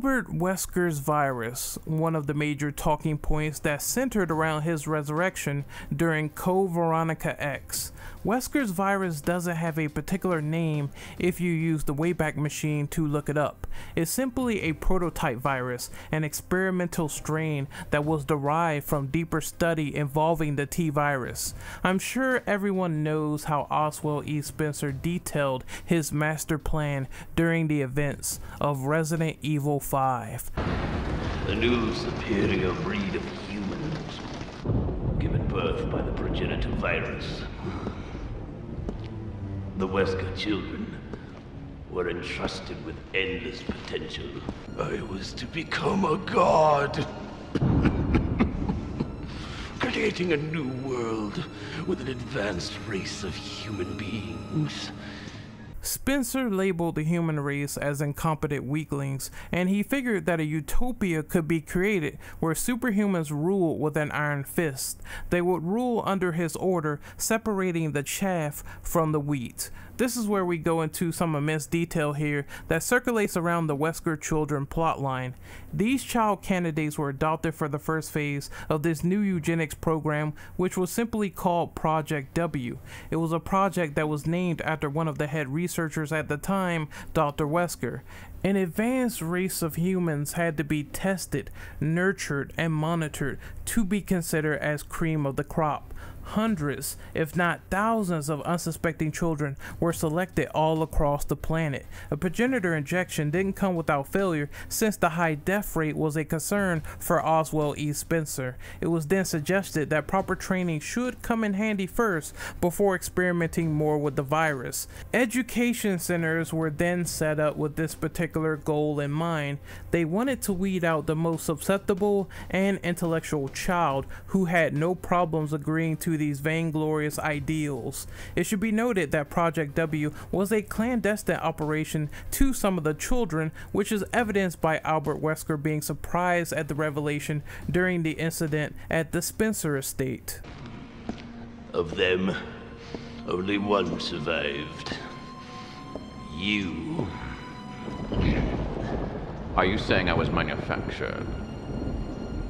Albert Wesker's virus, one of the major talking points that centered around his resurrection during Code Veronica X. Wesker's virus doesn't have a particular name if you use the Wayback Machine to look it up. It's simply a prototype virus, an experimental strain that was derived from deeper study involving the T-virus. I'm sure everyone knows how Oswald E. Spencer detailed his master plan during the events of Resident Evil 5. A new superior breed of humans, given birth by the progenitor virus. The Wesker children were entrusted with endless potential. I was to become a god, creating a new world with an advanced race of human beings. Spencer labeled the human race as incompetent weaklings, and he figured that a utopia could be created where superhumans ruled with an iron fist. They would rule under his order, separating the chaff from the wheat. This is where we go into some immense detail here that circulates around the Wesker children plotline. These child candidates were adopted for the first phase of this new eugenics program, which was simply called Project W. It was a project that was named after one of the head researchers at the time, Dr. Wesker. An advanced race of humans had to be tested, nurtured, and monitored to be considered as cream of the crop. Hundreds, if not thousands, of unsuspecting children were selected all across the planet. A progenitor injection didn't come without failure, since the high death rate was a concern for Oswald E. Spencer. It was then suggested that proper training should come in handy first before experimenting more with the virus. Education centers were then set up with this particular goal in mind. They wanted to weed out the most susceptible and intellectual child who had no problems agreeing to these vainglorious ideals. It should be noted that Project W was a clandestine operation to some of the children, which is evidenced by Albert Wesker being surprised at the revelation during the incident at the Spencer estate. Of them, only one survived. You. Are you saying I was manufactured?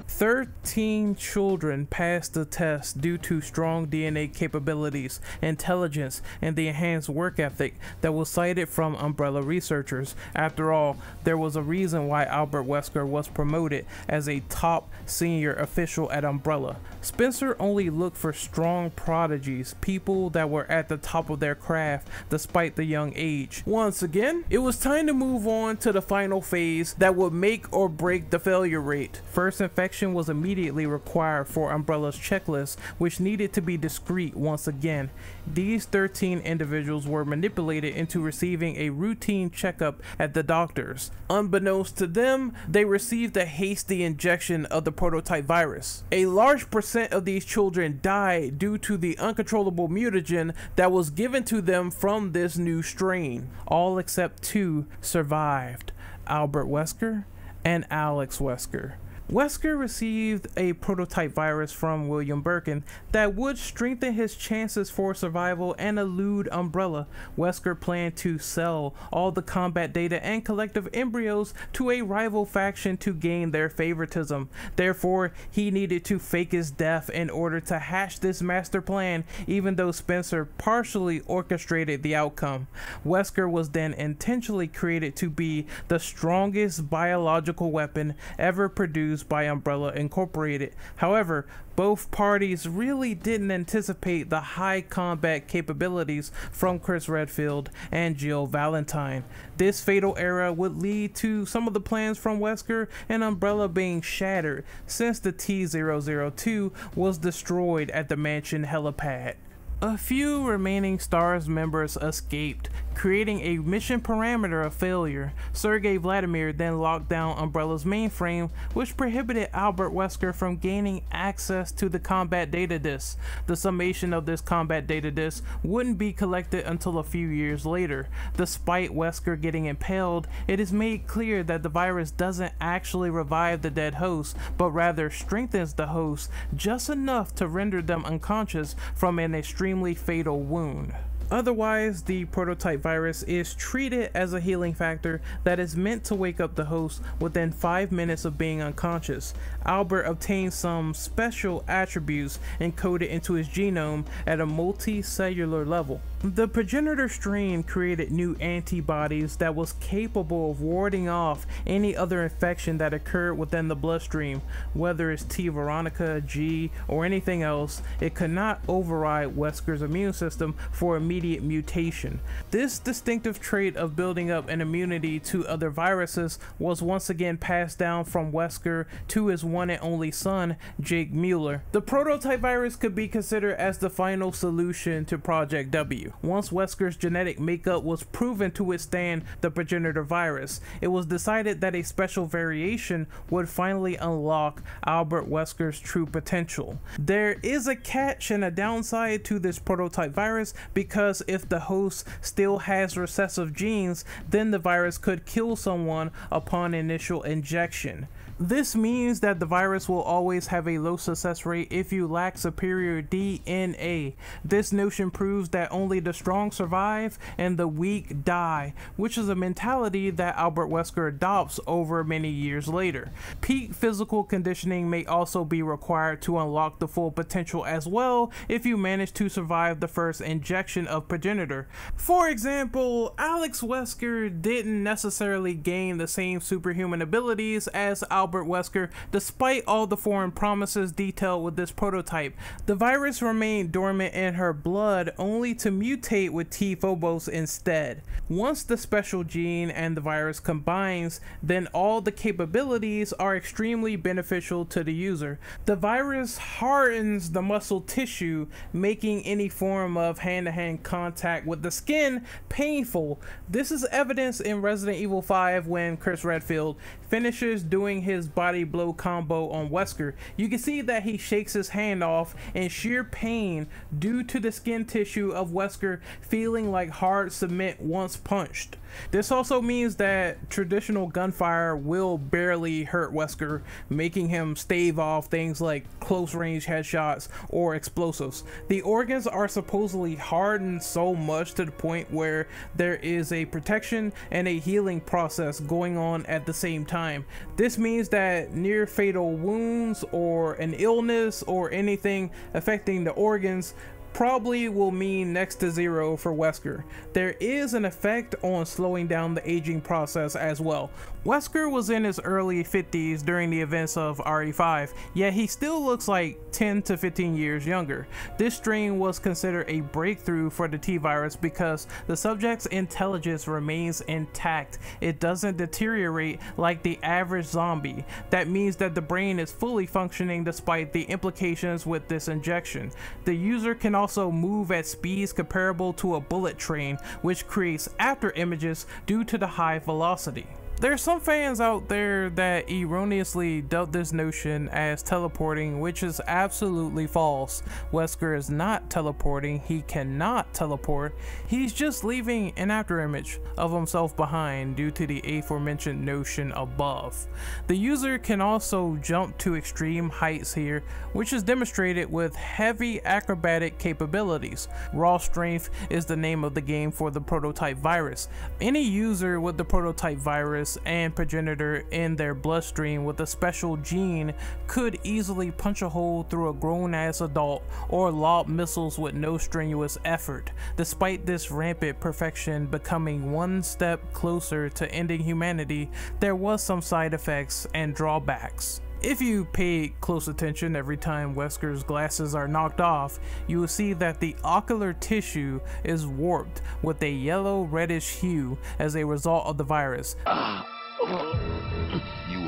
13 children passed the test due to strong DNA capabilities, intelligence, and the enhanced work ethic that was cited from Umbrella researchers. After all, there was a reason why Albert Wesker was promoted as a top senior official at Umbrella. Spencer only looked for strong prodigies, people that were at the top of their craft despite the young age. Once again, it was time to move on to the final phase that would make or break the failure rate. First infection was immediately required for Umbrella's checklist, which needed to be discreet once again. These 13 individuals were manipulated into receiving a routine checkup at the doctor's. Unbeknownst to them, they received a hasty injection of the prototype virus. A large percent of these children died due to the uncontrollable mutagen that was given to them from this new strain. All except 2 survived: Albert Wesker and Alex Wesker. Wesker received a prototype virus from William Birkin that would strengthen his chances for survival and elude Umbrella. Wesker planned to sell all the combat data and collective embryos to a rival faction to gain their favoritism. Therefore, he needed to fake his death in order to hatch this master plan, even though Spencer partially orchestrated the outcome. Wesker was then intentionally created to be the strongest biological weapon ever produced by Umbrella Incorporated. However, both parties really didn't anticipate the high combat capabilities from Chris Redfield and Jill Valentine. This fatal error would lead to some of the plans from Wesker and Umbrella being shattered, since the T-002 was destroyed at the mansion helipad. A few remaining STARS members escaped, creating a mission parameter of failure. Sergei Vladimir then locked down Umbrella's mainframe, which prohibited Albert Wesker from gaining access to the combat data disk. The summation of this combat data disk wouldn't be collected until a few years later. Despite Wesker getting impaled, it is made clear that the virus doesn't actually revive the dead host, but rather strengthens the host just enough to render them unconscious from an extremely fatal wound. Otherwise, the prototype virus is treated as a healing factor that is meant to wake up the host within 5 minutes of being unconscious. Albert obtained some special attributes encoded into his genome at a multicellular level. The progenitor strain created new antibodies that was capable of warding off any other infection that occurred within the bloodstream. Whether it's T. veronica, G, or anything else, it could not override Wesker's immune system for immediate mutation. This distinctive trait of building up an immunity to other viruses was once again passed down from Wesker to his one and only son, Jake Mueller. The prototype virus could be considered as the final solution to Project W. Once Wesker's genetic makeup was proven to withstand the progenitor virus, it was decided that a special variation would finally unlock Albert Wesker's true potential. There is a catch and a downside to this prototype virus, because if the host still has recessive genes, then the virus could kill someone upon initial injection. This means that the virus will always have a low success rate if you lack superior DNA. This notion proves that only the strong survive and the weak die, which is a mentality that Albert Wesker adopts over many years later. Peak physical conditioning may also be required to unlock the full potential as well if you manage to survive the first injection of progenitor. For example, Alex Wesker didn't necessarily gain the same superhuman abilities as Albert Wesker, despite all the foreign promises detailed with this prototype. The virus remained dormant in her blood, only to mutate with T. Phobos instead. Once the special gene and the virus combines, then all the capabilities are extremely beneficial to the user. The virus hardens the muscle tissue, making any form of hand-to-hand contact with the skin painful. This is evidenced in Resident Evil 5 when Chris Redfield finishes doing his body blow combo on Wesker. You can see that he shakes his hand off in sheer pain due to the skin tissue of Wesker feeling like hard cement once punched. This also means that traditional gunfire will barely hurt Wesker, making him stave off things like close range headshots or explosives. The organs are supposedly hardened so much to the point where there is a protection and a healing process going on at the same time. This means that near fatal wounds or an illness or anything affecting the organs probably will mean next to zero for Wesker. There is an effect on slowing down the aging process as well. Wesker was in his early 50s during the events of RE5, yet he still looks like 10 to 15 years younger. This strain was considered a breakthrough for the T-virus because the subject's intelligence remains intact. It doesn't deteriorate like the average zombie. That means that the brain is fully functioning despite the implications with this injection. The user can also move at speeds comparable to a bullet train, which creates after images due to the high velocity. There are some fans out there that erroneously doubt this notion as teleporting, which is absolutely false. Wesker is not teleporting. He cannot teleport. He's just leaving an afterimage of himself behind due to the aforementioned notion above. The user can also jump to extreme heights here, which is demonstrated with heavy acrobatic capabilities. Raw strength is the name of the game for the prototype virus. Any user with the prototype virus and progenitor in their bloodstream with a special gene could easily punch a hole through a grown-ass adult or lob missiles with no strenuous effort. Despite this rampant perfection becoming one step closer to ending humanity, there was some side effects and drawbacks. If you paid close attention every time Wesker's glasses are knocked off, you will see that the ocular tissue is warped with a yellow-reddish hue as a result of the virus. You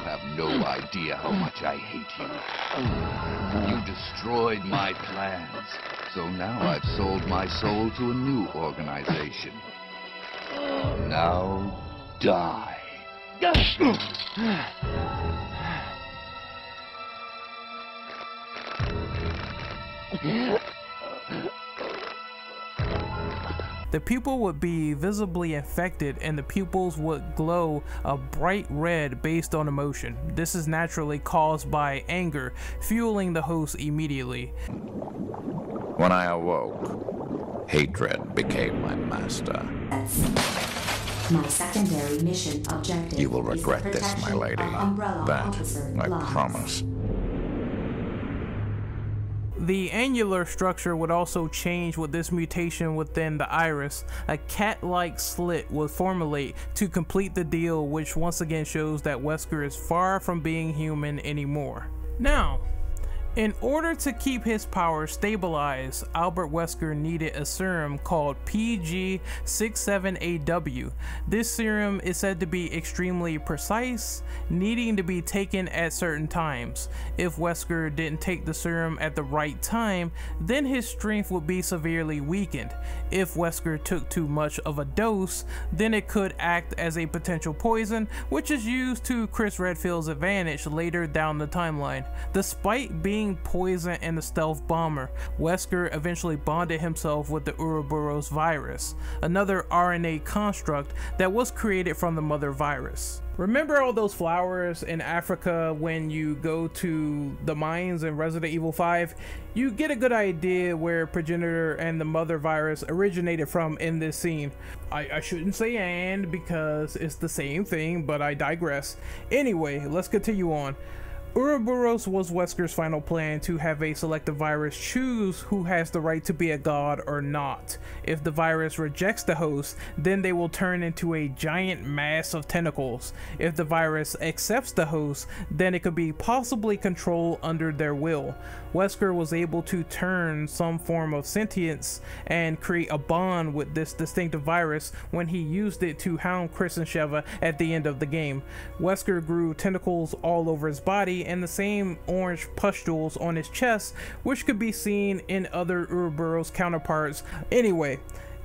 have no idea how much I hate you. You destroyed my plans, so now I've sold my soul to a new organization. Now, die. The pupil would be visibly infected and the pupils would glow a bright red based on emotion. This is naturally caused by anger, fueling the host immediately. When I awoke, Hatred became my master. My secondary mission objective. You will regret this, my lady. That, I promise. The angular structure would also change with this mutation within the iris. A cat-like slit would formulate to complete the deal, which once again shows that Wesker is far from being human anymore. Now, in order to keep his power stabilized, Albert Wesker needed a serum called PG67AW. This serum is said to be extremely precise, needing to be taken at certain times. If Wesker didn't take the serum at the right time, then his strength would be severely weakened. If Wesker took too much of a dose, then it could act as a potential poison, which is used to Chris Redfield's advantage later down the timeline. Despite being poison and a stealth bomber, Wesker eventually bonded himself with the Uroboros virus, another RNA construct that was created from the mother virus. Remember all those flowers in Africa when you go to the mines in Resident Evil 5? You get a good idea where Progenitor and the mother virus originated from in this scene. I shouldn't say and because it's the same thing, but I digress. Anyway, let's continue on. Uroboros was Wesker's final plan to have a selective virus choose who has the right to be a god or not. If the virus rejects the host, then they will turn into a giant mass of tentacles. If the virus accepts the host, then it could be possibly controlled under their will. Wesker was able to turn some form of sentience and create a bond with this distinctive virus when he used it to hound Chris and Sheva at the end of the game. Wesker grew tentacles all over his body and the same orange pustules on his chest, which could be seen in other Uroboros counterparts. Anyway,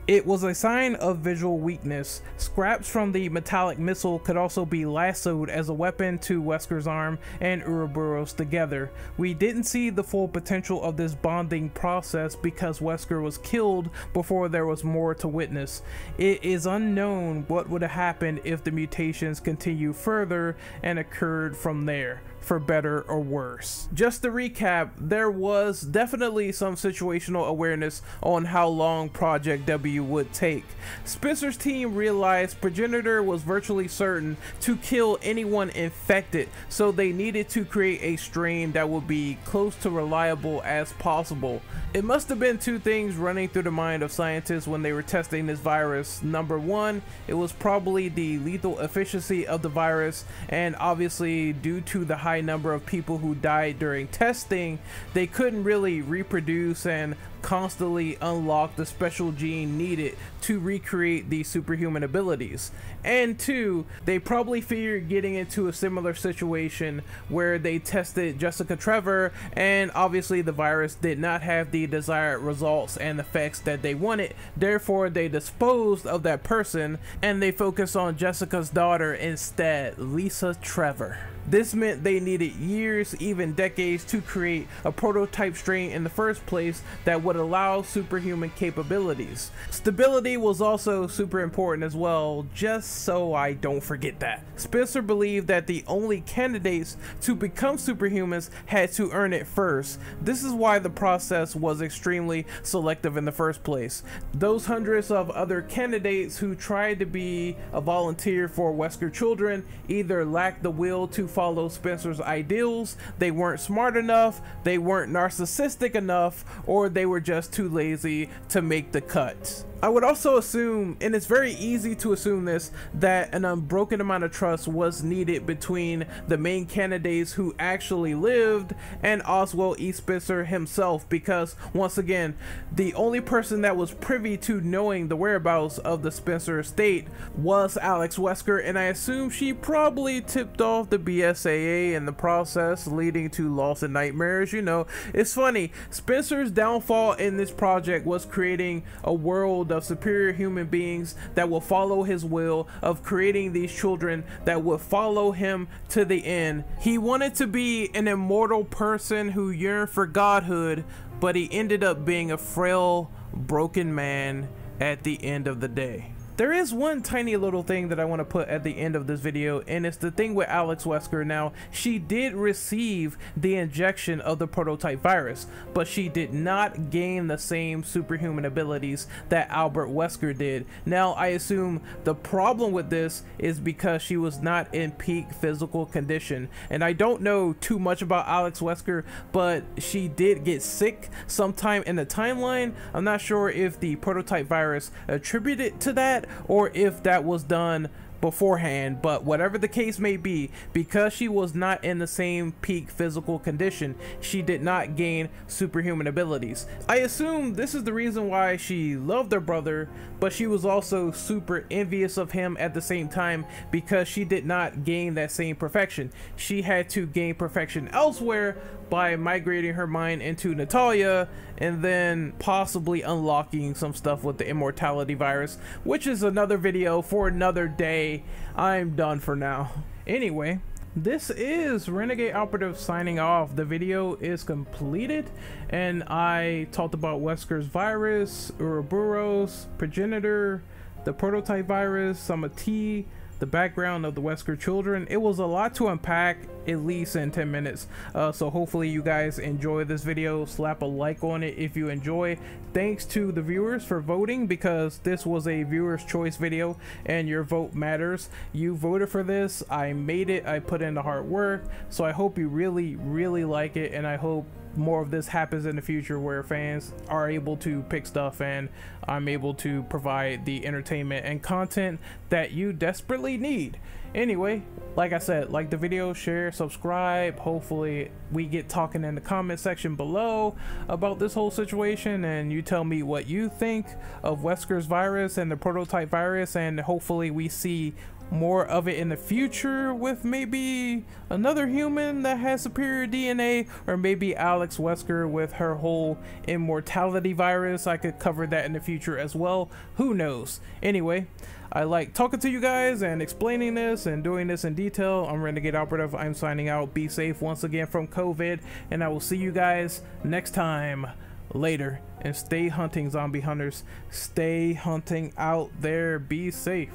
it was a sign of visual weakness. Scraps from the metallic missile could also be lassoed as a weapon to Wesker's arm and Uroboros together. We didn't see the full potential of this bonding process because Wesker was killed before there was more to witness. It is unknown what would have happened if the mutations continued further and occurred from there, for better or worse. Just to recap, there was definitely some situational awareness on how long Project W would take. Spencer's team realized Progenitor was virtually certain to kill anyone infected, so they needed to create a strain that would be close to reliable as possible. It must have been two things running through the mind of scientists when they were testing this virus. Number one, it was probably the lethal efficiency of the virus, and obviously due to the high number of people who died during testing, they couldn't really reproduce and constantly unlock the special gene needed to recreate these superhuman abilities. And two, they probably feared getting into a similar situation where they tested Jessica Trevor and obviously the virus did not have the desired results and effects that they wanted. Therefore, they disposed of that person and they focused on Jessica's daughter instead, Lisa Trevor. This meant they needed years, even decades, to create a prototype strain in the first place that would allow superhuman capabilities. Stability was also super important as well, just so I don't forget that. Spencer believed that the only candidates to become superhumans had to earn it first. This is why the process was extremely selective in the first place. Those hundreds of other candidates who tried to be a volunteer for Wesker children either lacked the will to follow Spencer's ideals, they weren't smart enough, they weren't narcissistic enough, or they were just too lazy to make the cut. I would also assume, and it's very easy to assume this, that an unbroken amount of trust was needed between the main candidates who actually lived and Oswald E. Spencer himself, because once again, the only person that was privy to knowing the whereabouts of the Spencer estate was Alex Wesker, and I assume she probably tipped off the BSAA in the process, leading to Lost in Nightmares. You know, it's funny, Spencer's downfall in this project was creating a world of superior human beings that will follow his will, of creating these children that would follow him to the end. He wanted to be an immortal person who yearned for godhood, but he ended up being a frail, broken man at the end of the day. There is one tiny little thing that I want to put at the end of this video, and it's the thing with Alex Wesker. Now, she did receive the injection of the prototype virus, but she did not gain the same superhuman abilities that Albert Wesker did. Now, I assume the problem with this is because she was not in peak physical condition, and I don't know too much about Alex Wesker, but she did get sick sometime in the timeline. I'm not sure if the prototype virus attributed to that or if that was done beforehand, but whatever the case may be, because she was not in the same peak physical condition, she did not gain superhuman abilities. I assume this is the reason why she loved her brother, but she was also super envious of him at the same time, because she did not gain that same perfection. She had to gain perfection elsewhere by migrating her mind into Natalia and then possibly unlocking some stuff with the immortality virus, which is another video for another day. I'm done for now. Anyway, this is Renegade Operative signing off. The video is completed, and I talked about Wesker's virus, Uroboros, progenitor, the prototype virus, some tea, the background of the Wesker children. It was a lot to unpack, at least in 10 minutes. So hopefully you guys enjoy this video. Slap a like on it if you enjoy. Thanks to the viewers for voting, because this was a viewer's choice video and your vote matters. You voted for this, I made it, I put in the hard work, so I hope you really like it, and I hope more of this happens in the future where fans are able to pick stuff and I'm able to provide the entertainment and content that you desperately need. Anyway, like I said, like the video, share, subscribe. Hopefully we get talking in the comment section below about this whole situation, and you tell me what you think of Wesker's virus and the prototype virus, and hopefully we see more of it in the future with maybe another human that has superior DNA, or maybe Alex Wesker with her whole immortality virus. I could cover that in the future as well. Who knows? Anyway, I like talking to you guys and explaining this and doing this in detail. I'm Renegade Operative. I'm signing out. Be safe once again from COVID, and I will see you guys next time. Later, and stay hunting, zombie hunters. Stay hunting out there. Be safe.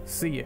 See ya.